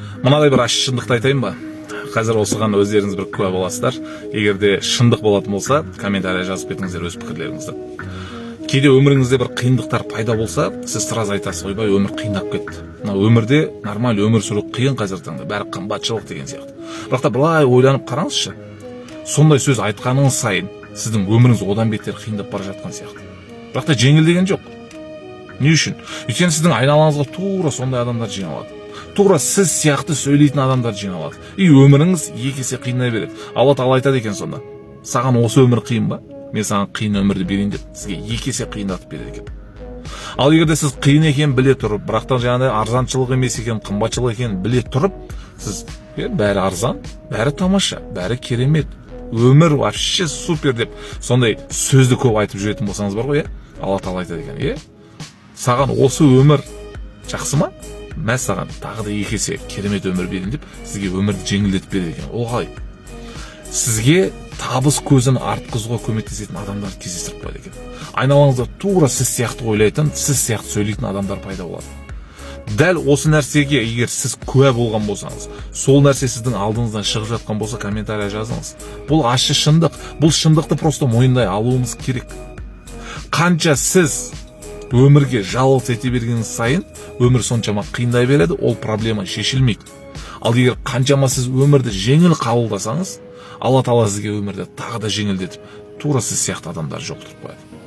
Мынадай бір аш шындықты айтайын ба? Қазір осыған өздеріңіз бір куә боласыздар. Егерде шындық болатын болса, комментария жазып кетіңіздер өз пікірлеріңізді. Кейде өміріңізде бір қиындықтар пайда болса, сіз сразу айтасыз, ойбай, өмір қиындап кетті. Мына өмірде нормаль өмір сүру қиын қазіргі таңда, бәрі қымбатшылық деген сияқты. Бірақ та былай ойланып қараңызшы. Сондай сөз айтқаныңыз сайын сіздің өміріңіз одан бетер қиындап бара жатқан сияқты. Бірақ та жеңілдеген жоқ. Не үшін? Өйткені сіздің айналаңызға тура сондай адамдар жиналады. Тура сіз сияқты сөйлейтін адамдар жиналады. И өміріңіз екі есе қиындай береді. Алла Тағала айтады екен сонда. Саған осы өмір қиын ба? Мен саған қиын өмірді берейін деп, сізге екі есе қиындатып береді екен. Ал егерде сіз қиын екенін біле тұрып, бірақ та жаңағыдай арзаншылық емес екен, қымбатшылық екенін біле тұрып, сіз бәрі арзан, бәрі тамаша, бәрі керемет, өмір вообще супер деп сондай сөзді көп айтып жүретін болсаңыз бар ғой, Алла Тағала айтады екен, саған осы өмір жақсы ма? Мен саған тағы да екі есе керемет өмір берейін деп, сізге өмірді жеңілдетіп береді екен. Ол қалай? Сізге табыс көзін артқызуға көмектесетін адамдар кездестіріп қояды екен. Айналаңызда тура сіз сияқты ойлайтын, сіз сияқты сөйлейтін адамдар пайда болады. Дәл осы нәрсеге егер сіз куә болған болсаңыз, сол нәрсе сіздің алдыңыздан шығып жатқан болса, комментария жазыңыз. Бұл ащы шындық. Бұл шындықты просто мойындай алуымыз керек. Қанша сіз өмірге жалғыз ете берген сайын, өмір соншама қиындай береді, ол проблема шешілмейді. Ал егер қаншама сіз өмірді жеңіл қабылдасаңыз, Алла Тағала сізге өмірді тағы да жеңілдетіп, тура сіз сияқты адамдар жоқтырып қояды.